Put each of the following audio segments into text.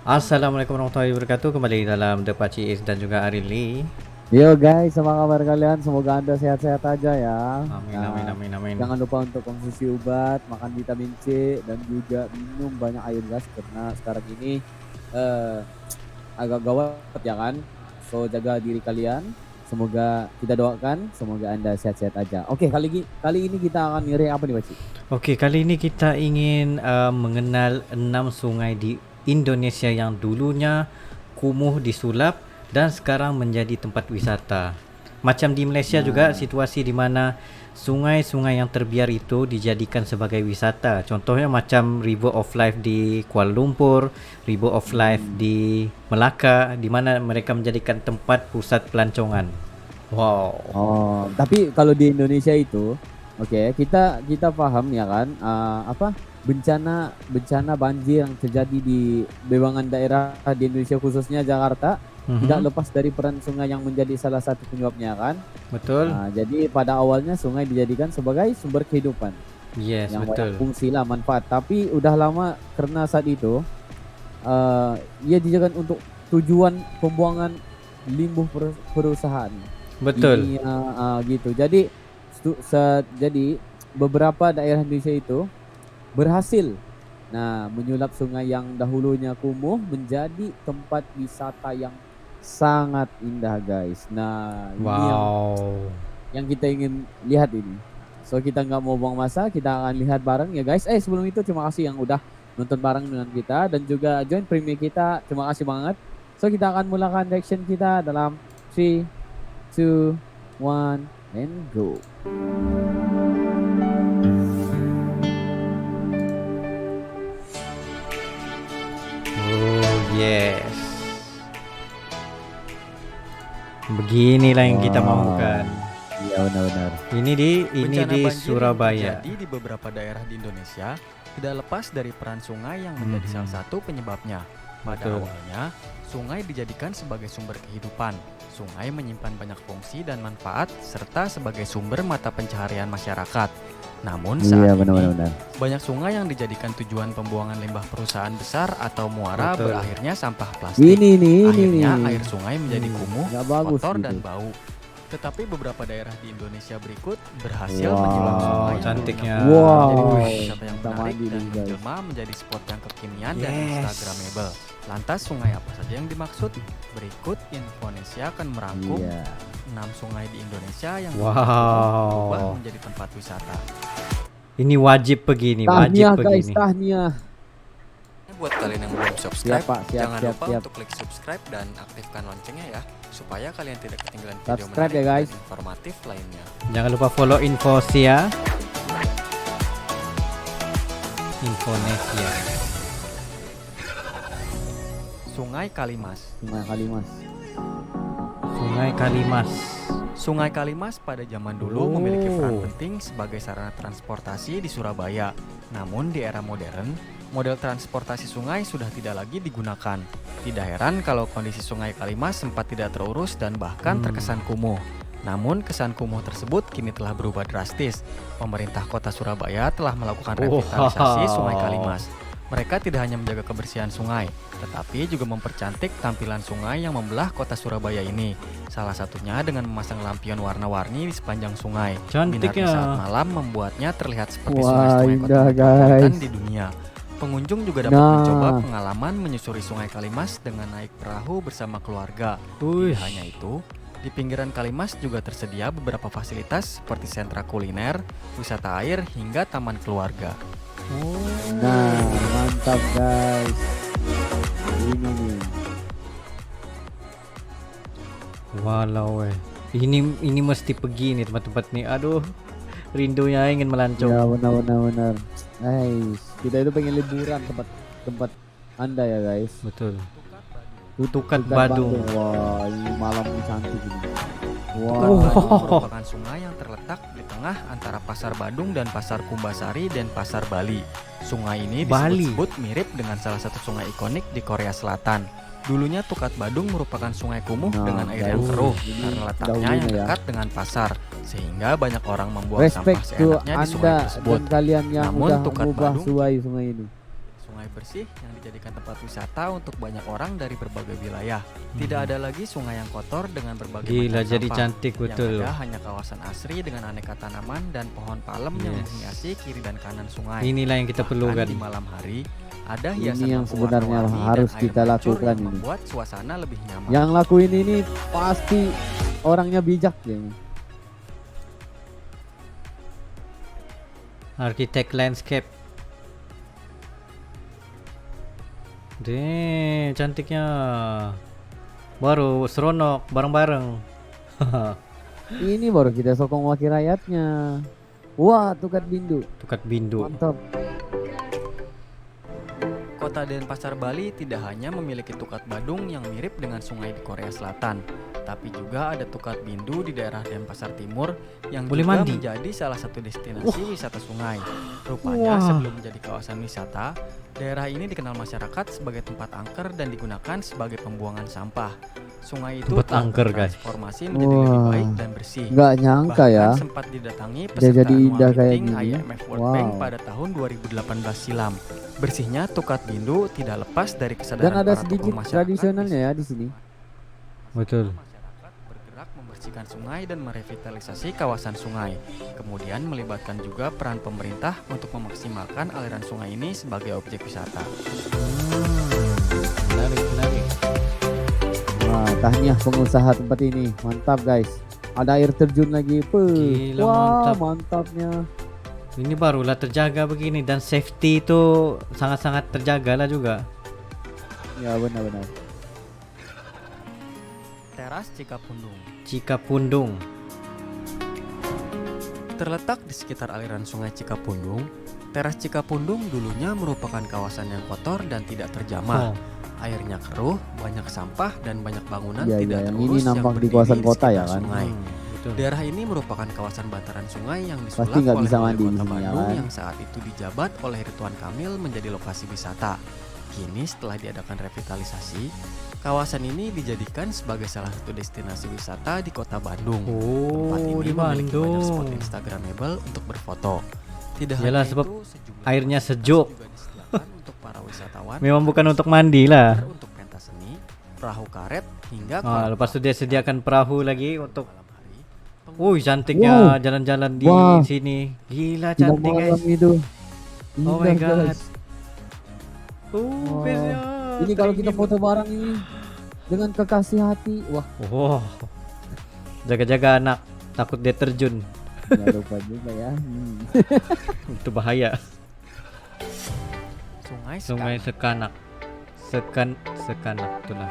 Assalamualaikum warahmatullahi wabarakatuh. Kembali dalam The Paci Is dan juga Arili. Yo guys, apa kabar kalian? Semoga Anda sehat-sehat aja ya. Amin, amin, Nah, amin, amin. jangan lupa untuk konsumsi obat, makan vitamin C, dan juga minum banyak air guys, karena sekarang ini eh, agak gawat ya kan. So jaga diri kalian. Semoga kita doakan, semoga Anda sehat-sehat aja. Oke, kali ini kita akan ngeri apa nih, Pak Ci? Oke, kali ini kita ingin mengenal 6 sungai di Indonesia yang dulunya kumuh disulap dan sekarang menjadi tempat wisata. Macam di Malaysia juga situasi di mana sungai-sungai yang terbiar itu dijadikan sebagai wisata. Contohnya macam River of Life di Kuala Lumpur, River of Life di Melaka, di mana mereka menjadikan tempat pusat pelancongan. Wow. Oh, tapi kalau di Indonesia itu, oke, kita paham ya kan, apa bencana banjir yang terjadi di bewangan daerah di Indonesia khususnya Jakarta tidak lepas dari peran sungai yang menjadi salah satu penyebabnya kan. Betul. Jadi pada awalnya sungai dijadikan sebagai sumber kehidupan Yes, yang betul. banyak fungsi lah manfaat. Tapi udah lama karena saat itu ia dijadikan untuk tujuan pembuangan limbah perusahaan. Betul. Ini gitu. Jadi beberapa daerah Indonesia itu berhasil menyulap sungai yang dahulunya kumuh menjadi tempat wisata yang sangat indah guys. Nah, ini yang kita ingin lihat ini. So kita nggak mau buang masa, kita akan lihat bareng ya guys. Sebelum itu terima kasih yang udah nonton bareng dengan kita dan juga join premium kita. Terima kasih banget. So kita akan mulakan reaction kita dalam 3, 2, 1, and go. Oh yes. Beginilah yang kita maukan. Iya benar-benar. Ini di Banjir Surabaya. yang terjadi di beberapa daerah di Indonesia tidak lepas dari peran sungai yang menjadi salah satu penyebabnya. Pada Betul. awalnya, sungai dijadikan sebagai sumber kehidupan. Sungai menyimpan banyak fungsi dan manfaat serta sebagai sumber mata pencaharian masyarakat. Namun saat ini, benar-benar. banyak sungai yang dijadikan tujuan pembuangan limbah perusahaan besar atau muara Betul. berakhirnya sampah plastik. Akhirnya air sungai menjadi kumuh, Nggak bagus kotor gitu. dan bau. Tetapi beberapa daerah di Indonesia berikut berhasil Wow, menyulap sungai yang cantiknya. dulunya Wow. menjadi tempat wisata yang Kita menarik mandi dan nih, guys. menjelma menjadi spot yang kekinian dan Yes. instagramable. Lantas sungai apa saja yang dimaksud? Berikut Infonesia akan merangkum Iya. 6 sungai di Indonesia yang Wow. berubah menjadi tempat wisata. Ini wajib begini, Tahniah wajib guys, begini. tahniah. Buat kalian yang belum subscribe, Siap, Pak. Siap, jangan siap, lupa siap. untuk klik subscribe dan aktifkan loncengnya ya, supaya kalian tidak ketinggalan video Subscribe menarik ya, guys. dan informatif lainnya. Jangan lupa follow Infonesia. Infonesia. Sungai Kalimas. Sungai Kalimas. Sungai Kalimas. Sungai Kalimas pada zaman dulu memiliki peran penting sebagai sarana transportasi di Surabaya. Namun di era modern, model transportasi sungai sudah tidak lagi digunakan. Tidak heran kalau kondisi Sungai Kalimas sempat tidak terurus dan bahkan terkesan kumuh. Namun kesan kumuh tersebut kini telah berubah drastis. Pemerintah Kota Surabaya telah melakukan revitalisasi Sungai Kalimas. Mereka tidak hanya menjaga kebersihan sungai, tetapi juga mempercantik tampilan sungai yang membelah kota Surabaya ini. Salah satunya dengan memasang lampion warna-warni di sepanjang sungai. Cantiknya. Minarnya saat malam membuatnya terlihat seperti Wah, sungai-sungai kota indah, metropolitan guys. di dunia. Pengunjung juga dapat mencoba pengalaman menyusuri Sungai Kalimas dengan naik perahu bersama keluarga. Wuih. Tidak hanya itu, di pinggiran Kalimas juga tersedia beberapa fasilitas seperti sentra kuliner, wisata air, hingga taman keluarga. Nah, mantap guys. Ini nih. Walau ini mesti pergi nih tempat-tempat nih. Aduh, rindunya ingin melancong. Ya benar. Guys, kita itu pengen liburan tempat Anda ya guys. Betul. Tukat Badung. Wah, ini malamnya cantik ini. Tukat Wow. Badung merupakan sungai yang terletak di tengah antara Pasar Badung dan Pasar Kumbasari dan Pasar Bali. Sungai ini disebut-sebut mirip dengan salah satu sungai ikonik di Korea Selatan. Dulunya Tukat Badung merupakan sungai kumuh dengan air yang keruh karena letaknya yang dekat dengan pasar, sehingga banyak orang membuang sampah Respect to seenaknya di sungai Anda tersebut. dan kalian yang Namun udah Tukat mengubah Badung- sungai ini. Sungai sungai bersih yang dijadikan tempat wisata untuk banyak orang dari berbagai wilayah. Tidak ada lagi sungai yang kotor dengan berbagai Gila, macam jadi sampah. cantik betul. Yang ada hanya kawasan asri dengan aneka tanaman dan pohon palem yang Yes. menghiasi kiri dan kanan sungai. Inilah yang kita Bahkan perlukan. di malam hari ada Ini hiasan yang lampu sebenarnya warna-warni harus dan air kita mancur lakukan yang ini. membuat suasana lebih nyaman. Yang lakuin ini pasti orangnya bijak kayaknya. Arsitek landscape. Deh, cantiknya. Baru seronok bareng-bareng. Ini baru kita sokong wakil rakyatnya. Wah, Tukat Bindu. Tukat Bindu. Mantap. Kota Denpasar, Bali tidak hanya memiliki Tukat Badung yang mirip dengan sungai di Korea Selatan, tapi juga ada Tukat Bindu di daerah Denpasar Timur yang Boleh juga mandi? menjadi salah satu destinasi wisata sungai. Rupanya Wah. sebelum menjadi kawasan wisata, daerah ini dikenal masyarakat sebagai tempat angker dan digunakan sebagai pembuangan sampah. Sungai itu Tempat telah angker, guys. bertransformasi menjadi lebih Wah. baik dan bersih. Nggak nyangka Bahkan ya. sempat didatangi Dia peserta jadi annual indah kayak meeting gini. IMF World Wow. Bank pada tahun 2018 silam. Bersihnya Tukat Bindu tidak lepas dari Dan kesadaran ada para sedikit tokoh masyarakat tradisionalnya ya di sini. Betul. Masyarakat bergerak membersihkan sungai dan merevitalisasi kawasan sungai. Kemudian melibatkan juga peran pemerintah untuk memaksimalkan aliran sungai ini sebagai objek wisata. Menarik, menarik. Wah, tahniah pengusaha tempat ini. Mantap guys. Ada air terjun lagi. Gila, Wah, mantap. mantapnya. Ini barulah terjaga begini dan safety itu sangat-sangat terjaga lah juga. Ya benar-benar. Teras Cikapundung Cikapundung. terletak di sekitar aliran sungai Cikapundung. Teras Cikapundung dulunya merupakan kawasan yang kotor dan tidak terjamah. Oh, Airnya keruh, banyak sampah dan banyak bangunan Iya, tidak iya, yang terurus ini nampak di berdiri kawasan kota sekitar ya kan? sungai. betul. Daerah ini merupakan kawasan bantaran sungai yang disulap Pasti nggak oleh bisa Wali mandi di Kota sini, ya Bandung kan? yang saat itu dijabat oleh Ridwan Kamil menjadi lokasi wisata. Kini setelah diadakan revitalisasi, kawasan ini dijadikan sebagai salah satu destinasi wisata di Kota Bandung. Tempat Oh, ini di memiliki banyak spot Bandung. instagramable untuk berfoto. Tidak Yalah, hanya sebab itu, sejumlah airnya fasilitas sejuk. juga disediakan untuk para wisatawan. Memang bukan untuk mandi lah. Untuk pentas seni, perahu karet hingga Lepas itu dia sediakan perahu lagi untuk. malam hari. Wih, cantiknya Wow. jalan-jalan di Wah. sini. Gila Tidak cantik malam guys. itu. Oh my Indah, God. guys. Wah. Bestnya. Ini kalau kita foto bareng ini dengan kekasih hati. Wah, Wow. Jaga-jaga anak, takut dia terjun. nggak lupa juga ya. Itu bahaya. Sungai Sungai Sekanak. Sekanak itulah.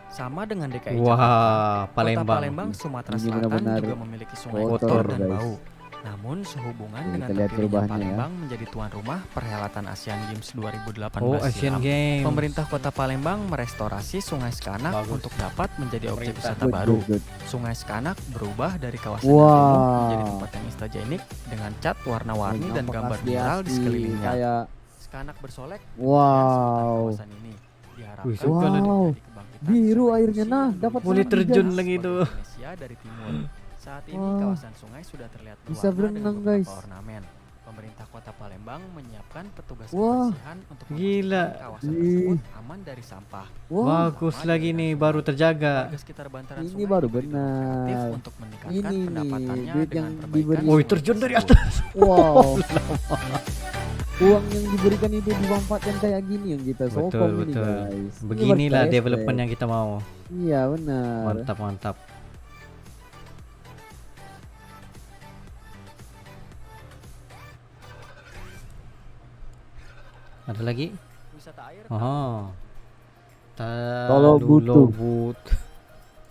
sama dengan DKI Wah, Jakarta. Palembang. Kota Palembang, Sumatera Ini Selatan benar-benar juga memiliki sungai kotor, kotor dan guys. bau. Namun sehubungan Ini dengan kita lihat terpilihnya perubahannya ya. Palembang menjadi tuan rumah perhelatan Asian Games 2018 Oh, Asian silam, Games. pemerintah Kota Palembang merestorasi Sungai Sekanak Bagus. untuk dapat menjadi objek Pemerintah. wisata Good, baru. good, good. Sungai Sekanak berubah dari kawasan yang Wow. kumuh menjadi tempat yang istagenik dengan cat warna-warni dan Nampak gambar asli-asli, mural di sekelilingnya. Kayak Sekanak bersolek wow. kawasan ini diharapkan Wih, suka loh. menjadi Wow. kebangkitan Biru sungai airnya, bersih nah, Indonesia. dapat Boleh senang terjun juga. lagi itu. Indonesia dari timur. Saat ini Wah. kawasan sungai sudah terlihat Bisa berwarna dengan berenang, beberapa guys. ornamen. Pemerintah Kota Palembang menyiapkan petugas Wah. kebersihan untuk Gila. memastikan kawasan Ih. tersebut aman dari sampah. Wah, Bagus lagi nih, baru terjaga. Warga sekitar bantaran Ini sungai baru diberi duit kreatif benar. untuk meningkatkan Ini nih, pendapatannya duit dengan yang perbaikan diberi. Woi, sungai terjun dari tersebut. atas. wow. Uang yang diberikan itu dimanfaatkan kayak gini yang kita sokong Betul, ini betul. guys. Ini Beginilah berkah development respect. yang kita mau. Iya benar. Mantap, mantap. Ada lagi? Wisata air Oh. Talobutu.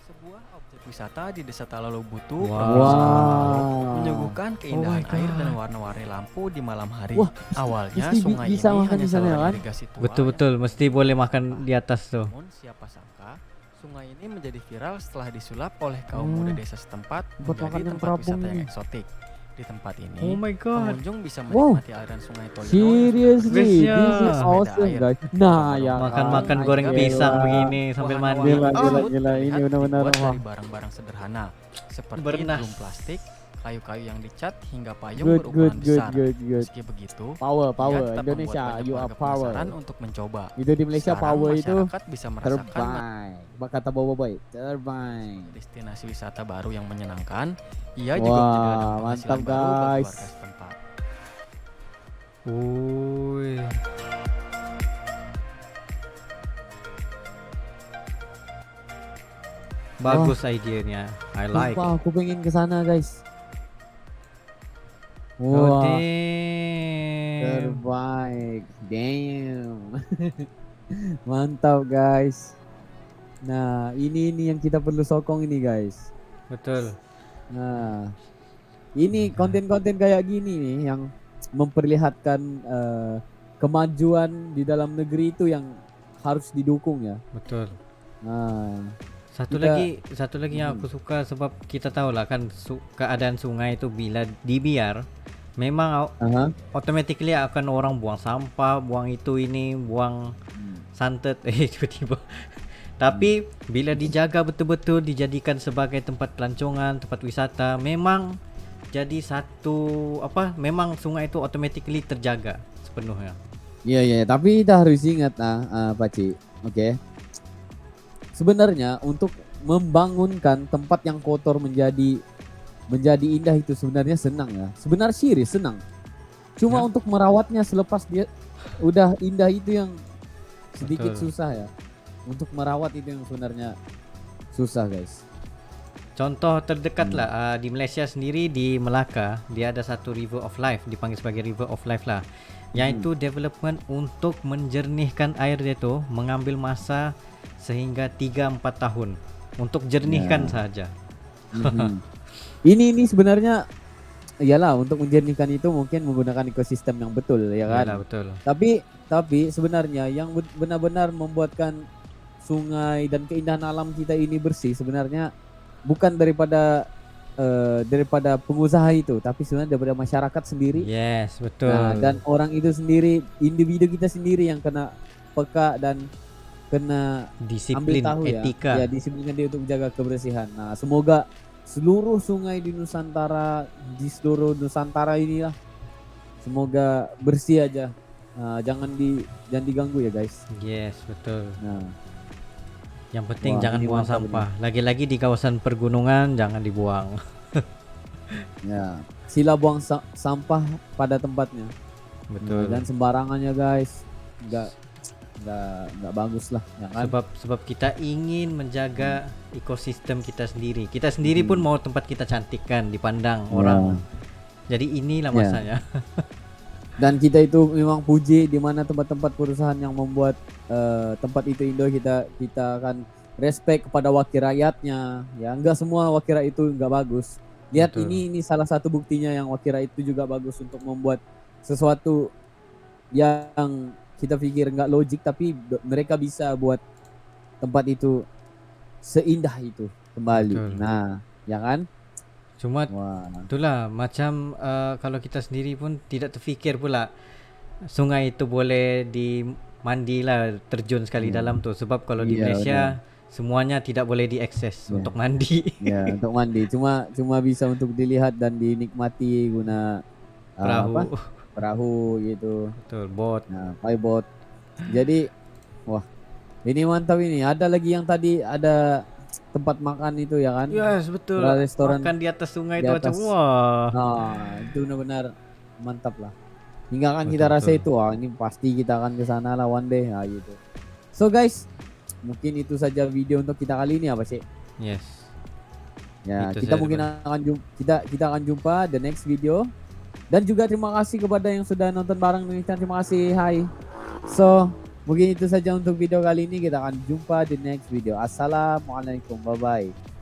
sebuah objek wisata di Desa Talalobutu, Wow. Provinsi Gorontalo, Wow. menyuguhkan keindahan Oh my air God. dan warna-warni lampu di malam hari. Wah, Awalnya mesti sungai bisa ini makan hanya di sana, saluran kan? irigasi tua Betul-betul, mesti boleh makan di atas tuh. Namun siapa sangka sungai ini menjadi viral setelah disulap oleh kaum Hmm. muda desa setempat Tempat makan menjadi yang tempat terapung wisata yang ini. eksotik. Di tempat ini, Oh my god. pengunjung bisa Wow. menikmati aliran sungai Toyol. Seriously, Bestnya. this is awesome guys. Nah, yang Makan-makan ah, goreng gila. pisang begini sambil Wahana mandi. Gila, wahana gila, tersebut gila. Ini terlihat benar-benar dibuat wah. dari barang-barang sederhana seperti Bernas. drum plastik, kayu-kayu yang dicat hingga payung Good, berukuran good, besar. good. Meski begitu, Power, ia power. tetap Indonesia, membuat banyak you are warga power. penasaran untuk mencoba. Itu di Malaysia Sekarang power itu masyarakat bisa merasakan terbaik. Kata boy, terbaik. destinasi wisata baru yang menyenangkan. Ia juga menjadi ladang Wah, penghasilan mantap baru bagi guys. warga setempat. Wuih. Bagus idenya. I like. Sumpah, aku pengen ke sana guys. Oh, Wah, damn. terbaik. Damn. Mantap guys. Nah, ini yang kita perlu sokong ini guys. Betul. Nah, ini konten-konten kayak gini nih yang memperlihatkan kemajuan di dalam negeri itu yang harus didukung ya. Betul. Nah, Satu Kita- lagi yang aku suka sebab kita tahu lah kan keadaan sungai itu bila dibiar memang aha. automatically akan orang buang sampah, buang itu ini, buang santet tiba-tiba. Tapi bila dijaga betul-betul dijadikan sebagai tempat pelancongan, tempat wisata, memang jadi satu memang sungai itu automatically terjaga sepenuhnya. Iya, tapi kita harus ingat Pakcik. Oke. Sebenarnya untuk membangunkan tempat yang kotor menjadi indah itu sebenarnya senang ya. Sebenarnya serius senang. Cuma Ya. untuk merawatnya selepas dia udah indah itu yang sedikit Betul. susah ya. Untuk merawat itu yang sebenarnya susah guys. Contoh terdekat lah di Malaysia sendiri di Melaka dia ada satu River of Life dipanggil sebagai River of Life lah. Yaitu development untuk menjernihkan air dia tu mengambil masa sehingga 3-4 tahun untuk jernihkan saja. Mhm. Ini sebenarnya iyalah untuk menjernihkan itu mungkin menggunakan ekosistem yang betul ya kan. Yalah, betul. Tapi sebenarnya yang benar-benar membuatkan sungai dan keindahan alam kita ini bersih sebenarnya bukan daripada pengusaha itu, tapi sebenarnya daripada masyarakat sendiri. Yes, betul. Nah, dan orang itu sendiri, individu kita sendiri yang kena peka dan kena ambil Disiplin, tahu etika. ya disiplinkan dia untuk menjaga kebersihan. Nah, semoga seluruh sungai di seluruh Nusantara ini lah semoga bersih aja. Nah, jangan diganggu ya guys. Yes, betul. Nah, Yang penting Wah, jangan ini buang mantap sampah. Lagi-lagi di kawasan pergunungan jangan dibuang. ya sila buang sampah pada tempatnya. Betul. Dan sembarangannya guys. Enggak bagus lah ya kan. Sebab kita ingin menjaga ekosistem kita sendiri. Kita sendiri pun mau tempat kita cantik kan dipandang orang. Jadi inilah Ya. masanya. Dan kita itu memang puji di mana tempat-tempat perusahaan yang membuat tempat itu indah, kita akan respect kepada wakil rakyatnya. Ya, enggak semua wakil rakyat itu enggak bagus. Lihat Betul. ini salah satu buktinya yang wakil rakyat itu juga bagus untuk membuat sesuatu yang kita pikir enggak logik tapi mereka bisa buat tempat itu seindah itu kembali. Betul. Nah, ya kan? Cuma Wah. itulah macam kalau kita sendiri pun tidak terfikir pula sungai itu boleh dimandi lah, terjun sekali dalam tu. Sebab kalau di Iya, Malaysia semuanya tidak boleh diakses Ya. untuk mandi. Ya, untuk mandi cuma bisa untuk dilihat dan dinikmati guna Perahu. perahu gitu. Betul, bot. Nah, boat. Jadi wah, ini mantap ini. Ada lagi yang tadi ada tempat makan itu ya kan? Yes, betul. Ada restoran Makan di atas sungai di itu macam atas. wah. Nah, itu benar-benar mantap lah. Hingga kan Betul, kita rasa betul. itu, wah ini pasti kita akan ke sana lah one day, nah, gitu. So guys, mungkin itu saja video untuk kita kali ini apa sih? Yes. Ya, Itu kita saja, mungkin kita akan jumpa the next video. Dan juga terima kasih kepada yang sudah nonton bareng ini. Terima kasih. Hai. So, mungkin itu saja untuk video kali ini. Kita akan jumpa di next video. Assalamualaikum. Bye bye.